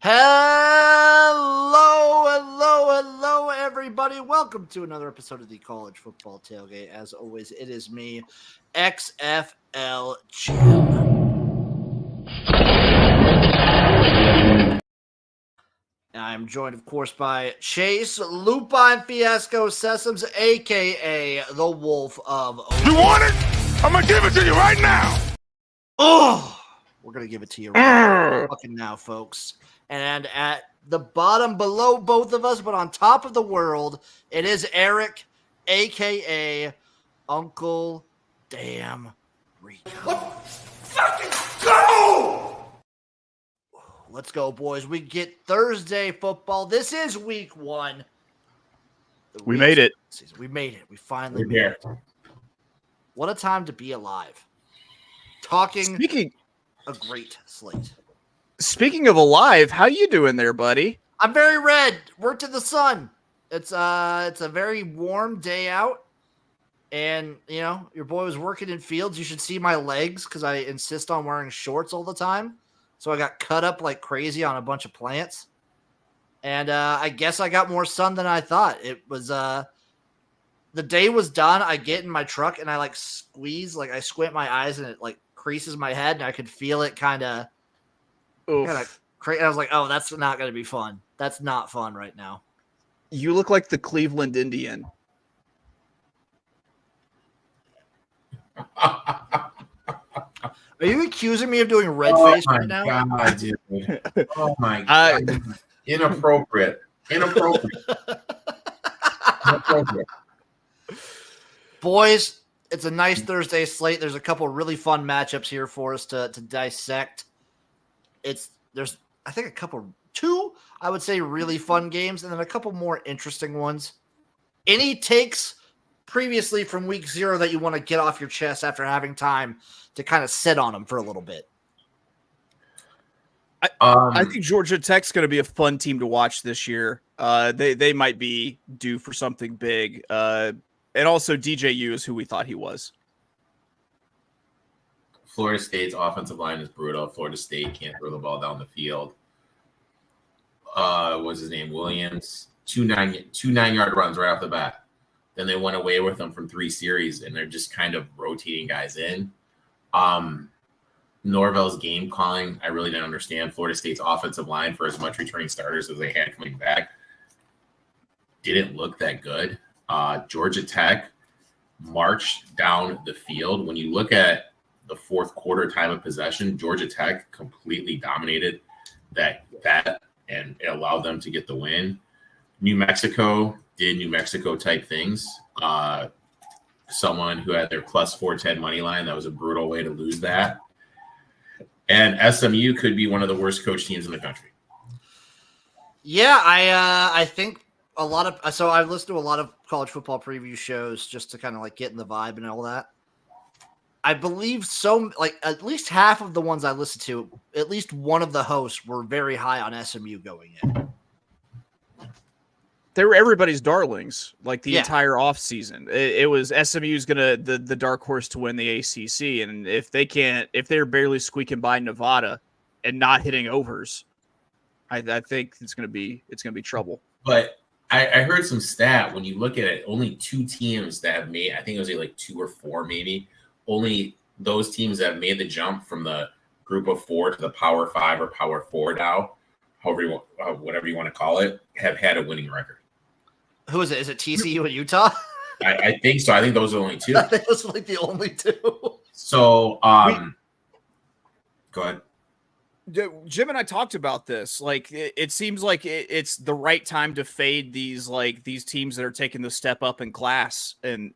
Hello, everybody. Welcome to another episode of the College Football Tailgate. As always, it is me, XFL Jim. And I am joined, of course, by Chase Lupine Fiasco Sessoms, a.k.a. the Wolf of Oak. You want it? I'm going to give it to you right now. Oh, we're going to give it to you right fucking now, folks. And at the bottom below both of us, but on top of the world, it is Erik, a.k.a. Uncle Damn Rico. Let's fucking go! Let's go, boys. We get Thursday football. This is week one. We made it. We made it. We finally made it. What a time to be alive. Talking a great slate. Speaking of alive, how you doing there, buddy? I'm very red. Worked in the sun. It's a very warm day out. And, you know, your boy was working in fields. You should see my legs because I insist on wearing shorts all the time. So I got cut up like crazy on a bunch of plants. And I guess I got more sun than I thought. It was the day was done. I get in my truck and I like squeeze, like I squint my eyes and it like creases my head and I could feel it kind of I was like, oh, that's not going to be fun. That's not fun right now. You look like the Cleveland Indian. Are you accusing me of doing red face right now? God, dude. Oh my God. Inappropriate. Boys, it's a nice Thursday slate. There's a couple really fun matchups here for us to dissect. There's I think two, I would say, really fun games, and then a couple more interesting ones. Any takes previously from week 0 that you want to get off your chest after having time to kind of sit on them for a little bit? I think Georgia Tech's going to be a fun team to watch this year. They might be due for something big. And also DJU is who we thought he was. Florida State's offensive line is brutal. Florida State can't throw the ball down the field. What's his name? Williams. Two 9-yard runs right off the bat. Then they went away with them from 3 series, and they're just kind of rotating guys in. Norvell's game calling, I really didn't understand. Florida State's offensive line, for as much returning starters as they had coming back, didn't look that good. Georgia Tech marched down the field. When you look at the fourth quarter time of possession, Georgia Tech completely dominated that and it allowed them to get the win. New Mexico did New Mexico type things. Someone who had their plus 410 money line, that was a brutal way to lose that. And SMU could be one of the worst coach teams in the country. Yeah, I think a lot of – so I've listened to a lot of college football preview shows just to kind of like get in the vibe and all that. I believe at least half of the ones I listened to, at least one of the hosts were very high on SMU going in. They were everybody's darlings, like the entire offseason. It was SMU's gonna the dark horse to win the ACC, and if they're barely squeaking by Nevada and not hitting overs, I think it's gonna be trouble. But I heard some stat when you look at it, only 2 teams that have made, I think it was like 2 or 4 maybe, only those teams that have made the jump from the group of 4 to the Power 5 or Power 4 now, whatever you want to call it, have had a winning record. Who is it? Is it TCU and Utah? I think so. I think those are only 2. I think those are like the only 2. So, go ahead. Jim and I talked about this. Like, it seems like it's the right time to fade these teams that are taking the step up in class, and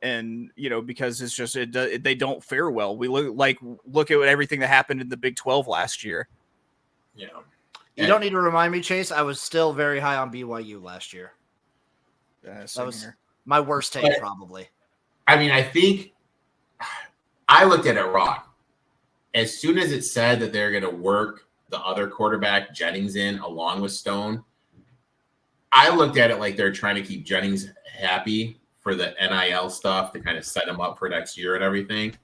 because it's just they don't fare well. We look at everything that happened in the Big 12 last year. Yeah, you don't need to remind me, Chase. I was still very high on BYU last year. That was my worst take, probably. I mean, I think I looked at it wrong. As soon as it said that they're going to work the other quarterback, Jennings, in along with Stone, I looked at it like they're trying to keep Jennings happy for the NIL stuff to kind of set him up for next year and everything.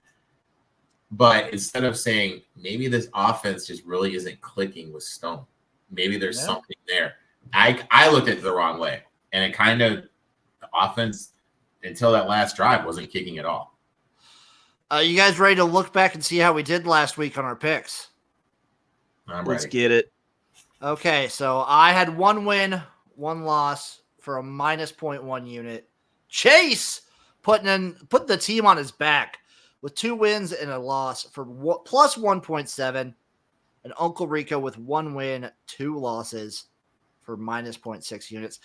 But instead of saying maybe this offense just really isn't clicking with Stone, maybe there's something there. I looked at it the wrong way, and it kind of the offense until that last drive wasn't kicking at all. You guys ready to look back and see how we did last week on our picks? Let's get it. Okay, so I had 1 win, 1 loss for a minus 0.1 unit. Chase putting the team on his back with 2 wins and a loss for plus 1.7. And Uncle Rico with 1 win, 2 losses for minus 0.6 units.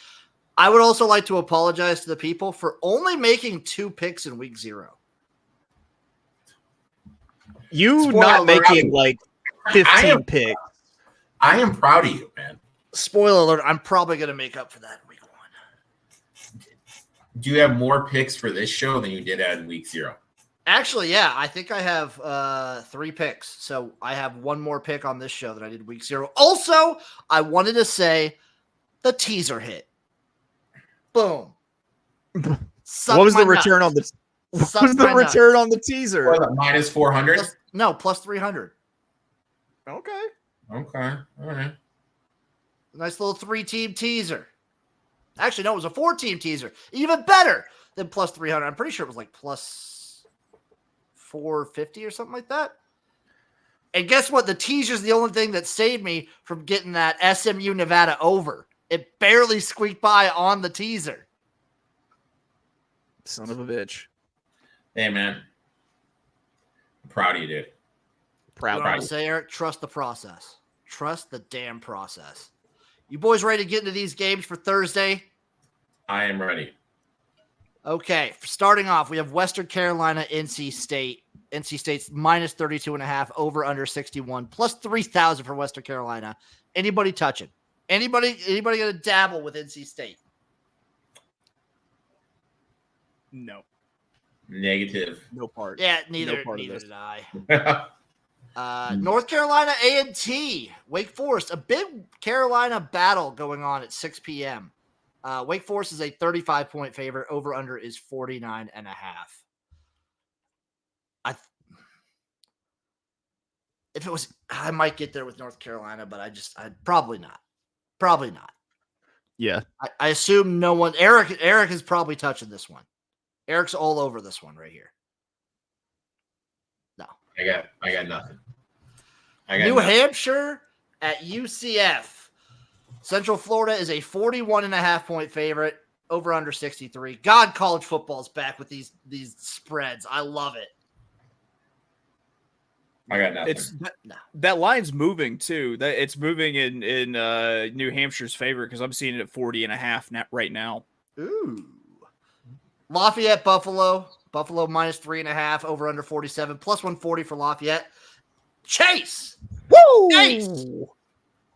I would also like to apologize to the people for only making 2 picks in week 0. You Spoiler not alert. making like 15 picks. I am proud of you, man. Spoiler alert, I'm probably going to make up for that in week 1. Do you have more picks for this show than you did in week 0? Actually, yeah, I think I have 3 picks. So I have 1 more pick on this show than I did week 0. Also, I wanted to say the teaser hit. Boom. What was the return on the What was the return on the teaser? Minus 400? Plus 300. Okay. All right. Nice little 3-team teaser. Actually, no, it was a 4-team teaser. Even better than plus 300. I'm pretty sure it was like plus 450 or something like that. And guess what? The teaser's the only thing that saved me from getting that SMU Nevada over. It barely squeaked by on the teaser. Son of a bitch. Hey, man. I'm proud of you, dude. Proud of you. Say, Eric, trust the process. Trust the damn process. You boys ready to get into these games for Thursday? I am ready. Okay, starting off, we have Western Carolina, NC State. NC State's minus 32.5, over under 61, plus 3,000 for Western Carolina. Anybody touching? Anybody going to dabble with NC State? No. Negative. No part. Yeah, neither neither did I. North Carolina A&T, Wake Forest, a big Carolina battle going on at 6 p.m. Wake Forest is a 35-point favorite. Over under is 49.5. I might get there with North Carolina, but I'd probably not. Probably not. Yeah. I assume no one. Erik is probably touching this one. Erik's all over this one right here. No. I got nothing. New Hampshire at UCF. Central Florida is a 41.5-point favorite. Over under 63. God, college football's back with these spreads. I love it. I got nothing. That line's moving too. It's moving in New Hampshire's favor because I'm seeing it at 40.5 right now. Ooh. Lafayette, Buffalo. Buffalo minus 3.5, over under 47, plus 140 for Lafayette. Chase! Woo! Chase!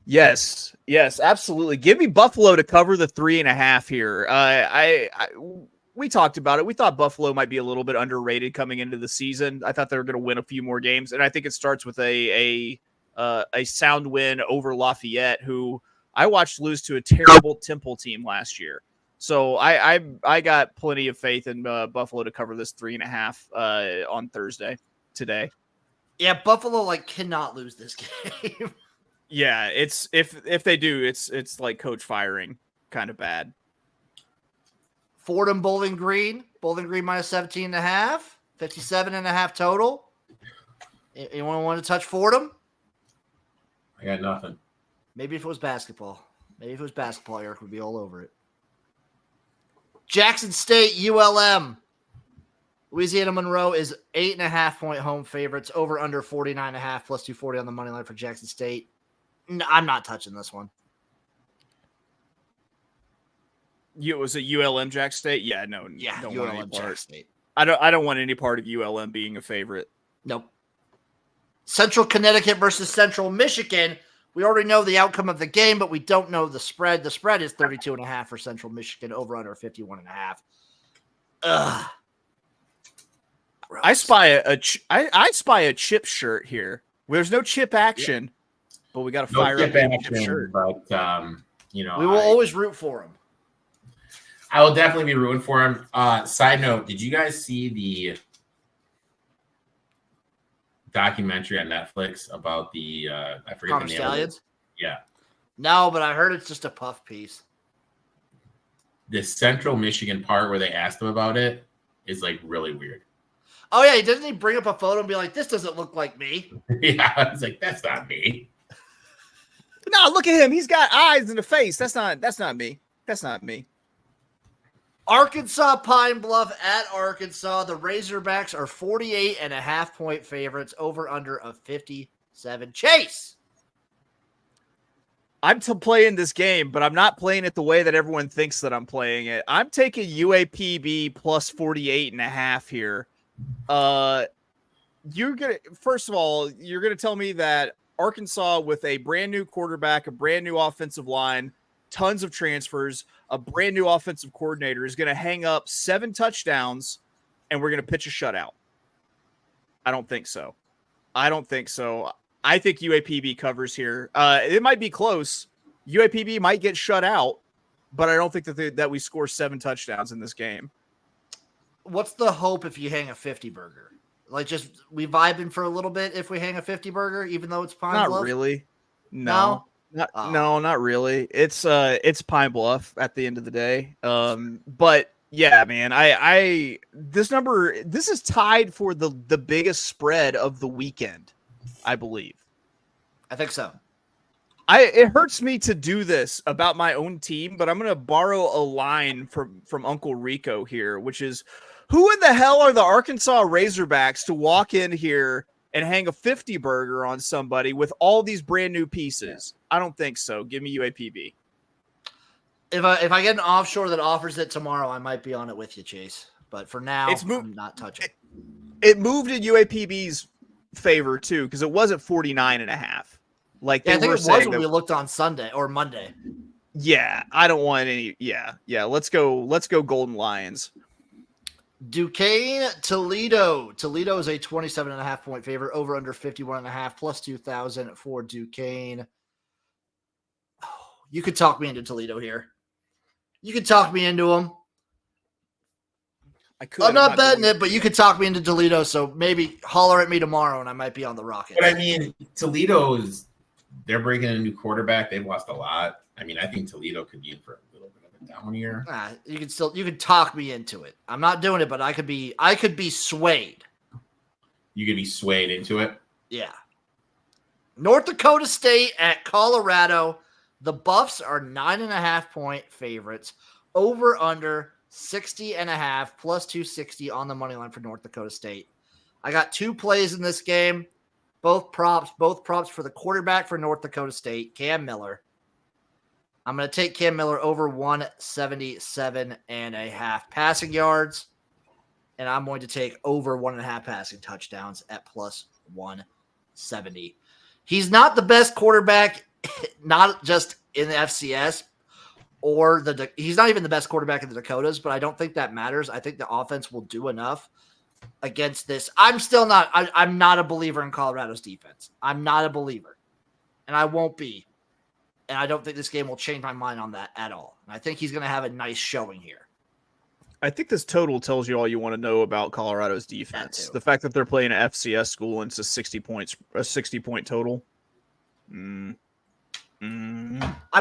Yes, absolutely. Give me Buffalo to cover the 3.5 here. We talked about it. We thought Buffalo might be a little bit underrated coming into the season. I thought they were going to win a few more games, and I think it starts with a sound win over Lafayette, who I watched lose to a terrible Temple team last year. So I got plenty of faith in Buffalo to cover this 3.5 on Thursday today. Yeah, Buffalo cannot lose this game. Yeah, it's if they do, it's like coach firing, kind of bad. Fordham, Bowling Green minus 17.5, 57.5 total. Anyone want to touch Fordham? I got nothing. Maybe if it was basketball. Erik would be all over it. Jackson State, ULM. Louisiana Monroe is 8.5-point home favorites, over under 49.5, plus 240 on the money line for Jackson State. No, I'm not touching this one. Was it ULM Jack State? Yeah, no. Yeah, don't ULM want any part. Jack State. I don't want any part of ULM being a favorite. Nope. Central Connecticut versus Central Michigan. We already know the outcome of the game, but we don't know the spread. The spread is 32.5 for Central Michigan, over under 51.5. Ugh. Gross. I spy a chip shirt here. There's no chip action, but we got to fire up a chip shirt. But we will always root for him. I will definitely be rooting for him. Side note, did you guys see the documentary on Netflix about the I forget Connor the name Stallions? of it? Yeah. No, but I heard it's just a puff piece. The Central Michigan part where they asked him about it is like really weird. Oh yeah, doesn't he bring up a photo and be like, "This doesn't look like me"? Yeah, I was like, that's not me. No, look at him. He's got eyes in the face. That's not me. That's not me. Arkansas Pine Bluff at Arkansas. The Razorbacks are 48.5-point favorites, over under of 57. Chase. I'm playing this game, but I'm not playing it the way that everyone thinks that I'm playing it. I'm taking UAPB plus 48.5 here. First of all, you're gonna tell me that Arkansas, with a brand new quarterback, a brand new offensive line, tons of transfers, a brand new offensive coordinator, is gonna hang up 7 touchdowns, and we're gonna pitch a shutout. I don't think so. I think UAPB covers here. It might be close. UAPB might get shut out, but I don't think that we score 7 touchdowns in this game. What's the hope if you hang a 50 burger? Like, just we vibing for a little bit if we hang a 50 burger, even though it's Pine Bluff? Not really. No. No? Not really. It's Pine Bluff at the end of the day. But yeah, man, this is tied for the biggest spread of the weekend, I believe. I think so. It hurts me to do this about my own team, but I'm going to borrow a line from Uncle Rico here, which is, who in the hell are the Arkansas Razorbacks to walk in here and hang a 50 burger on somebody with all these brand new pieces? I don't think so. Give me UAPB. If I get an offshore that offers it tomorrow, I might be on it with you, Chase. But for now, I'm not touching. It moved in UAPB's favor too, because it was at 49.5. Like, I think it was when we looked on Sunday or Monday. Yeah, I don't want any. Yeah. Let's go Golden Lions. Duquesne, Toledo. Toledo is a 27.5-point favorite, over under 51.5, plus 2,000 for Duquesne. Oh, you could talk me into Toledo here. You could talk me into them. I'm not betting it, but you could talk me into Toledo, so maybe holler at me tomorrow and I might be on the Rockets. But I mean, they're bringing in a new quarterback. They've lost a lot. I mean, I think Toledo could be in for a little bit of a down year. You could talk me into it. I'm not doing it, but I could be swayed. You could be swayed into it? Yeah. North Dakota State at Colorado. The Buffs are 9.5-point favorites, over under 60.5, plus 260 on the money line for North Dakota State. I got 2 plays in this game, both props for the quarterback for North Dakota State, Cam Miller. I'm going to take Cam Miller over 177.5 passing yards, and I'm going to take over 1.5 passing touchdowns at plus 170. He's not the best quarterback, not just in the FCS, he's not even the best quarterback in the Dakotas, but I don't think that matters. I think the offense will do enough against this. I'm not a believer in Colorado's defense. I'm not a believer, and I won't be. And I don't think this game will change my mind on that at all. And I think he's going to have a nice showing here. I think this total tells you all you want to know about Colorado's defense. The fact that they're playing an FCS school and it's a 60-point total. I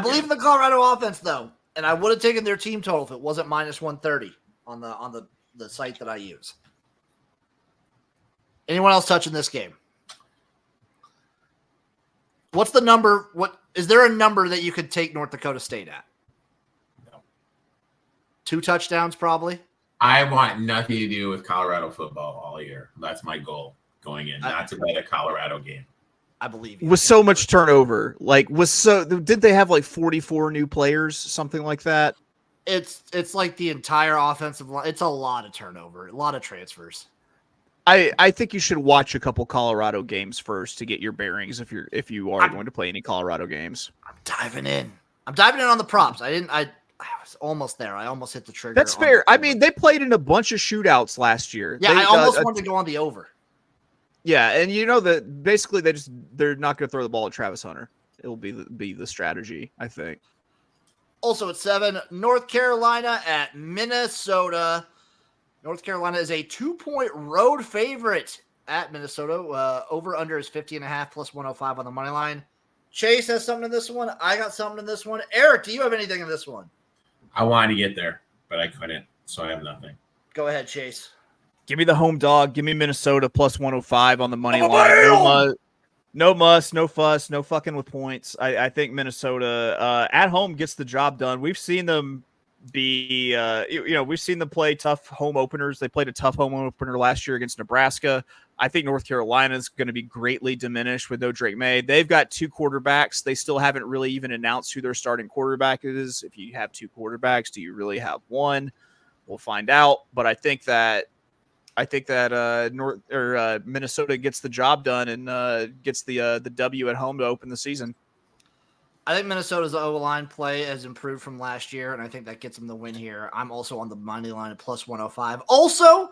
believe in the Colorado offense, though, and I would have taken their team total if it wasn't minus 130 on the site that I use. Anyone else touching this game? What's the number? Is there a number that you could take North Dakota State at? No. 2 touchdowns, probably. I want nothing to do with Colorado football all year. That's my goal going in, not to bet a Colorado game. I believe you. With so much turnover, did they have like 44 new players, something like that? It's like the entire offensive line. It's a lot of turnover, a lot of transfers. I think you should watch a couple Colorado games first to get your bearings if you are going to play any Colorado games. I'm diving in on the props. I was almost there. I almost hit the trigger. That's fair. I mean, they played in a bunch of shootouts last year. Yeah, I almost wanted to go on the over. Yeah, and you know that basically they're not going to throw the ball at Travis Hunter. It will be the strategy, I think. Also at 7, North Carolina at Minnesota. North Carolina is a 2-point road favorite at Minnesota. Over under is 50.5 plus 105 on the money line. Chase has something in this one. I got something in this one. Erik, do you have anything in this one? I wanted to get there, but I couldn't, so I have nothing. Go ahead, Chase. Give me the home dog. Give me Minnesota plus 105 on the money line. No muss, no fuss, no fucking with points. I think Minnesota at home gets the job done. We've seen them we've seen them play tough home openers. They played a tough home opener last year against Nebraska. I think North Carolina is going to be greatly diminished with no Drake May. They've got two quarterbacks. They still haven't really even announced who their starting quarterback is. If you have two quarterbacks, do you really have one? We'll find out. But I think that Minnesota gets the job done and gets the W at home to open the season. I think Minnesota's O-line play has improved from last year, and I think that gets them the win here. I'm also on the money line at plus 105. Also,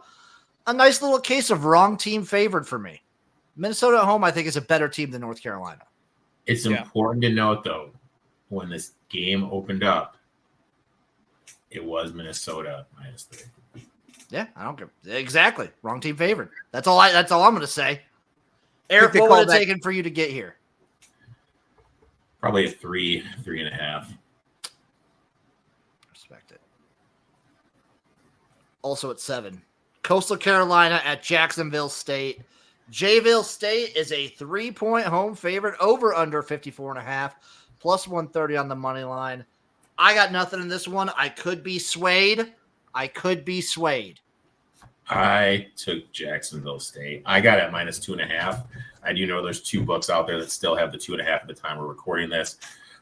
a nice little case of wrong team favored for me. Minnesota at home, I think, is a better team than North Carolina. It's important to note, though, when this game opened up, it was Minnesota -3. Yeah, I don't care. Exactly. Wrong team favored. That's all I'm going to say. Erik, what would it have taken for you to get here? Probably a 3.5. Respect it. Also at 7. Coastal Carolina at Jacksonville State. Jayville State is a 3-point home favorite over under 54.5, plus 130 on the money line. I got nothing in this one. I could be swayed. I took Jacksonville State. I got it at -2.5. I do know there's two books out there that still have the 2.5 at the time we're recording this.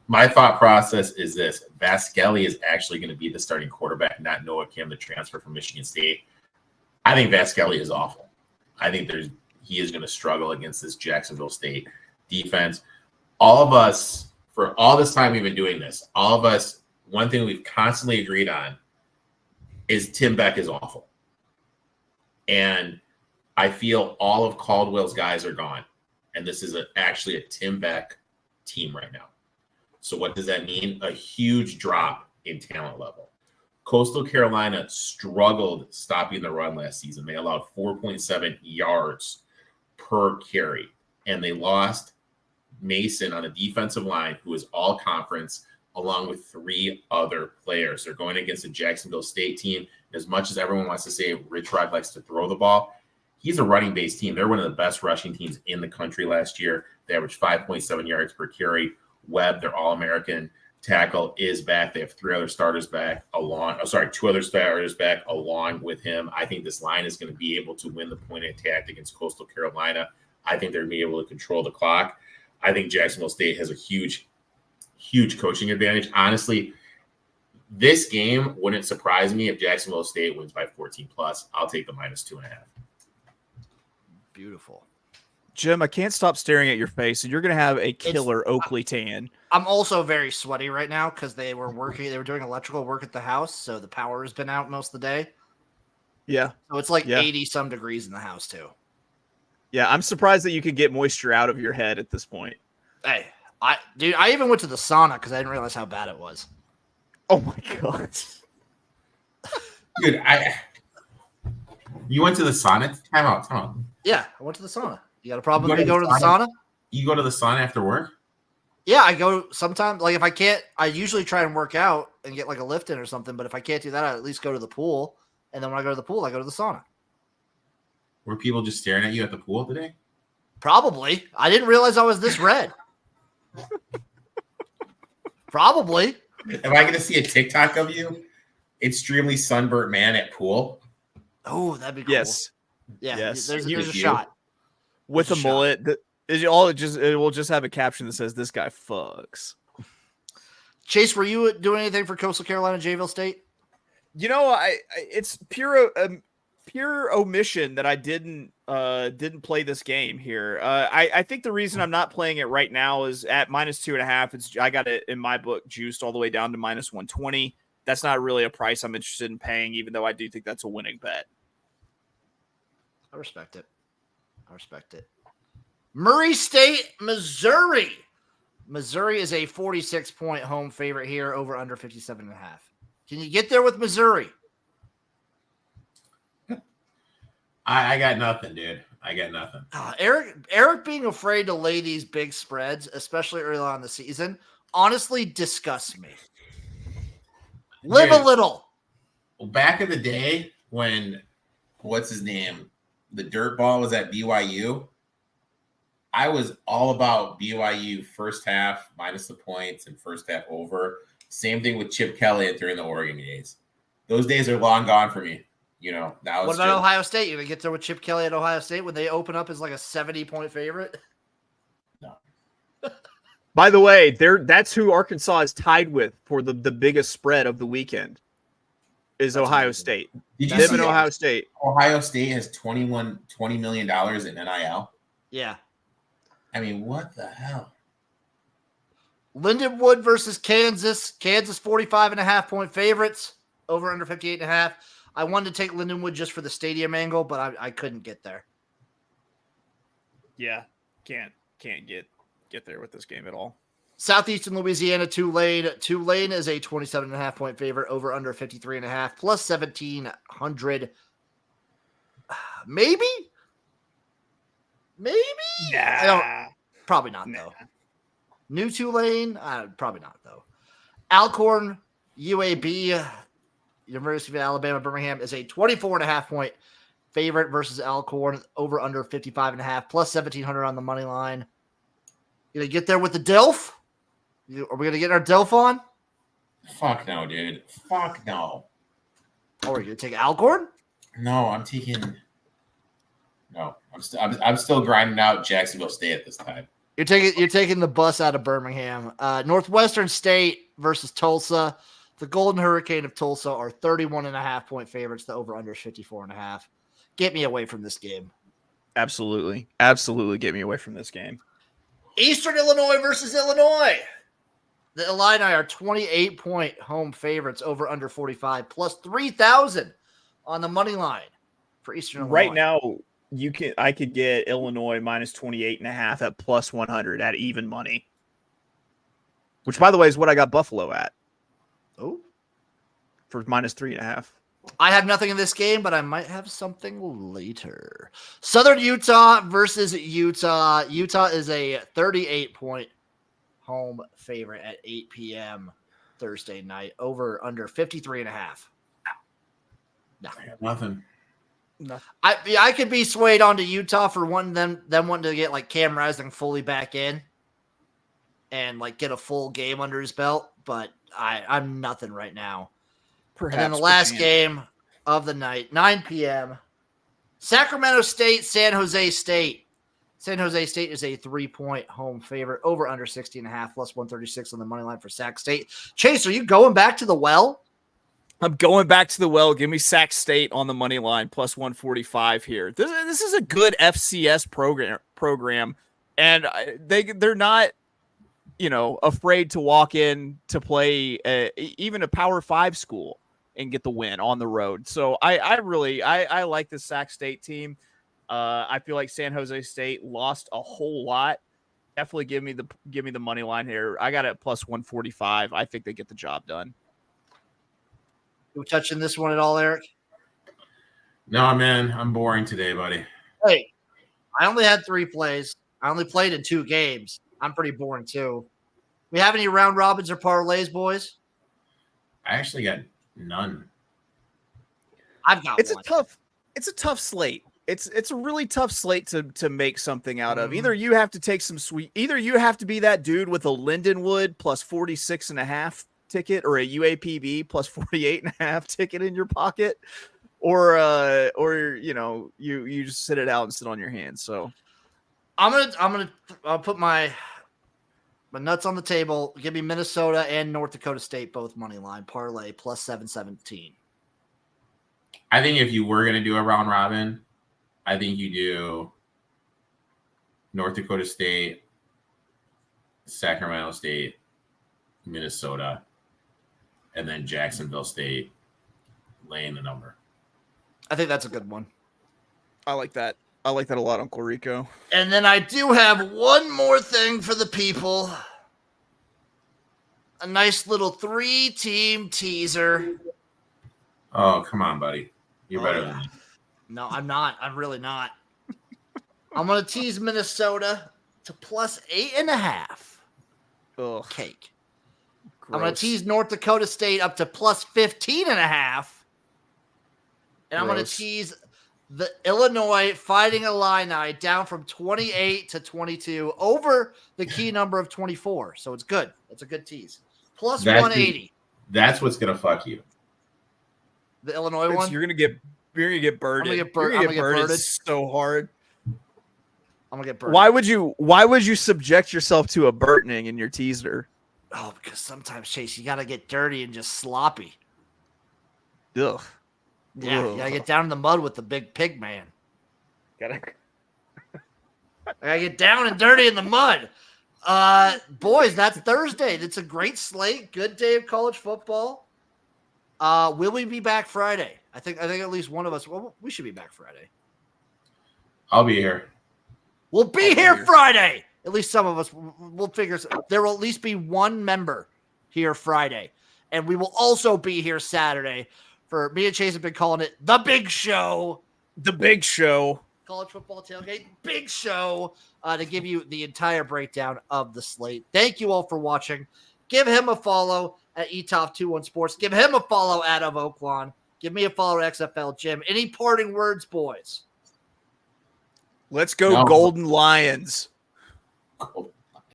My thought process is this: Vaskelli is actually going to be the starting quarterback, not Noah Kim, the transfer from Michigan State. I think Vaskelli is awful. I think he is going to struggle against this Jacksonville State defense. All of us, for all this time we've been doing this, one thing we've constantly agreed on is Tim Beck is awful. And I feel all of Caldwell's guys are gone. And this is actually a Tim Beck team right now. So what does that mean? A huge drop in talent level. Coastal Carolina struggled stopping the run last season. They allowed 4.7 yards per carry. And they lost Mason on a defensive line who is all conference, along with 3 other players. They're going against a Jacksonville State team. As much as everyone wants to say Rich Rod likes to throw the ball, he's a running-based team. They're one of the best rushing teams in the country last year. They averaged 5.7 yards per carry. Webb, their All-American tackle, is back. They have 2 other starters back along with him. I think this line is going to be able to win the point of attack against Coastal Carolina. I think they're going to be able to control the clock. I think Jacksonville State has a huge coaching advantage. Honestly, this game wouldn't surprise me if Jacksonville State wins by 14 plus. I'll take the -2.5. Beautiful. Jim, I can't stop staring at your face, and you're going to have a killer Oakley tan. I'm also very sweaty right now because they were doing electrical work at the house, so the power has been out most of the day. Yeah. So it's like 80-some degrees in the house, too. Yeah, I'm surprised that you could get moisture out of your head at this point. Hey, I even went to the sauna because I didn't realize how bad it was. Oh my god, dude! You went to the sauna? Time out. Yeah, I went to the sauna. You got a problem with me going to the sauna? You go to the sauna after work? Yeah, I go sometimes. Like if I can't, I usually try and work out and get like a lift in or something. But if I can't do that, I at least go to the pool. And then when I go to the pool, I go to the sauna. Were people just staring at you at the pool today? Probably. I didn't realize I was this red. Probably. Am I going to see a TikTok of you? Extremely sunburnt man at pool. Oh, that'd be cool. Yes. Yeah. Yes. There's a shot. With a mullet. It will just have a caption that says, "This guy fucks." Chase, were you doing anything for Coastal Carolina, Jayville State? You know, it's pure omission that I didn't play this game here. I think the reason I'm not playing it right now is at -2.5. I got it in my book juiced all the way down to -120. That's not really a price I'm interested in paying, even though I do think that's a winning bet. I respect it. Murray State, Missouri. Missouri is a 46-point home favorite here, over under 57.5. Can you get there with Missouri? I got nothing, dude. I got nothing. Erik being afraid to lay these big spreads, especially early on in the season, honestly disgusts me. Live a little. Well, back in the day when, what's his name? The dirt ball was at BYU. I was all about BYU first half minus the points and first half over. Same thing with Chip Kelly during the Oregon days. Those days are long gone for me. Now what about Ohio State? You gonna get there with Chip Kelly at Ohio State when they open up as like a 70-point favorite? No. By the way, that's who Arkansas is tied with for the biggest spread of the weekend. Is Ohio State. Did you see Ohio State? Ohio State has $20 million in NIL. Yeah. I mean, what the hell? Lindenwood versus Kansas. Kansas 45.5-point favorites. Over under 58.5. I wanted to take Lindenwood just for the stadium angle, but I couldn't get there. Yeah, can't get there with this game at all. Southeastern Louisiana, Tulane. Tulane is a 27.5-point favorite. Over under 53.5 plus 1,700. Maybe. Yeah, probably not though. New Tulane, probably not though. Alcorn, UAB, University of Alabama, Birmingham is a 24.5-point favorite versus Alcorn. Over under 55.5 plus 1,700 on the money line. You gonna get there with the DILF? Are we gonna get our DILF on? Fuck no, dude. Fuck no. Oh, are you gonna take Alcorn? No, I'm taking. No, I'm still grinding out Jacksonville State at this time. You're taking the bus out of Birmingham. Northwestern State versus Tulsa. The Golden Hurricane of Tulsa are 31.5-point favorites. The over-under is 54.5. Get me away from this game. Absolutely get me away from this game. Eastern Illinois versus Illinois. The Illini are 28-point home favorites. Over-under 45 plus 3,000 on the money line for Eastern Illinois. Right now, I could get Illinois minus 28.5 at plus 100 at even money. Which, by the way, is what I got Buffalo at. Oh, for minus 3.5. I have nothing in this game, but I might have something later. Southern Utah versus Utah. Utah is a 38-point home favorite at 8 p.m. Thursday night. Over under 53.5. No. I got nothing. I could be swayed onto Utah for them wanting to get like Cam Rising fully back in and like get a full game under his belt, but I'm nothing right now. Perhaps. And then the last game of the night, 9 p.m. Sacramento State, San Jose State. San Jose State is a 3-point home favorite. Over under 60.5 plus 136 on the money line for Sac State. Chase, are you going back to the well? I'm going back to the well. Give me Sac State on the money line plus 145 here. This is a good FCS program, and they're not, afraid to walk in to play even a Power 5 school and get the win on the road. So I really like the Sac State team. I feel like San Jose State lost a whole lot. Definitely give me the money line here. I got it plus 145. I think they get the job done. You touching this one at all, Erik? No, man. I'm boring today, buddy. Hey, I only had 3 plays. I only played in 2 games. I'm pretty boring too. We have any round robins or parlays, boys? I actually got none. I've got one. It's a tough slate. It's a really tough slate to make something out of. Either you have to take some either you have to be that dude with a Lindenwood plus 46.5 ticket or a UAPB plus 48.5 ticket in your pocket, or you just sit it out and sit on your hands. So I'll put my nuts on the table. Give me Minnesota and North Dakota State both money line parlay plus 717. I think if you were going to do a round robin, I think you do North Dakota State, Sacramento State, Minnesota, and then Jacksonville State laying the number. I think that's a good one. I like that. I like that a lot, Uncle Rico. And then I do have one more thing for the people. A nice little 3-team teaser. Oh, come on, buddy. You're better than me. No, I'm not. I'm really not. I'm going to tease Minnesota to plus 8.5. Ugh, Cake. gross. I'm going to tease North Dakota State up to plus 15.5. And I'm going to Gross. tease the Illinois Fighting Illini down from 28 to 22 over the key number of 24. So it's good. That's a good tease. Plus That's 180. That's what's gonna fuck you. The Illinois Vince, one? you're gonna get birded. I'm gonna get You're gonna get birded birded. so hard. I'm going to get birded. Why would you subject yourself to a birding in your teaser? Oh, because sometimes, Chase, you got to get dirty and just sloppy. Ugh. Yeah, Ugh. you got to get down in the mud with the big pig man. Gotta. I got to get down and dirty in the mud. Boys, that's Thursday. That's a great slate. Good day of college football. Will we be back Friday? I think at least one of us. Well, we should be back Friday. I'll be here. We'll be here Friday. At least some of us. We'll figure. There will at least be one member here Friday, and we will also be here Saturday. For me and Chase have been calling it the Big Show. The Big Show. College football tailgate, big show to give you the entire breakdown of the slate. Thank you all for watching. Give him a follow at eTop21 Sports. Give him a follow at Of Oaklawn. Give me a follow at XFL Jim. Any parting words, boys? Let's go, No. Golden Lions. Cool.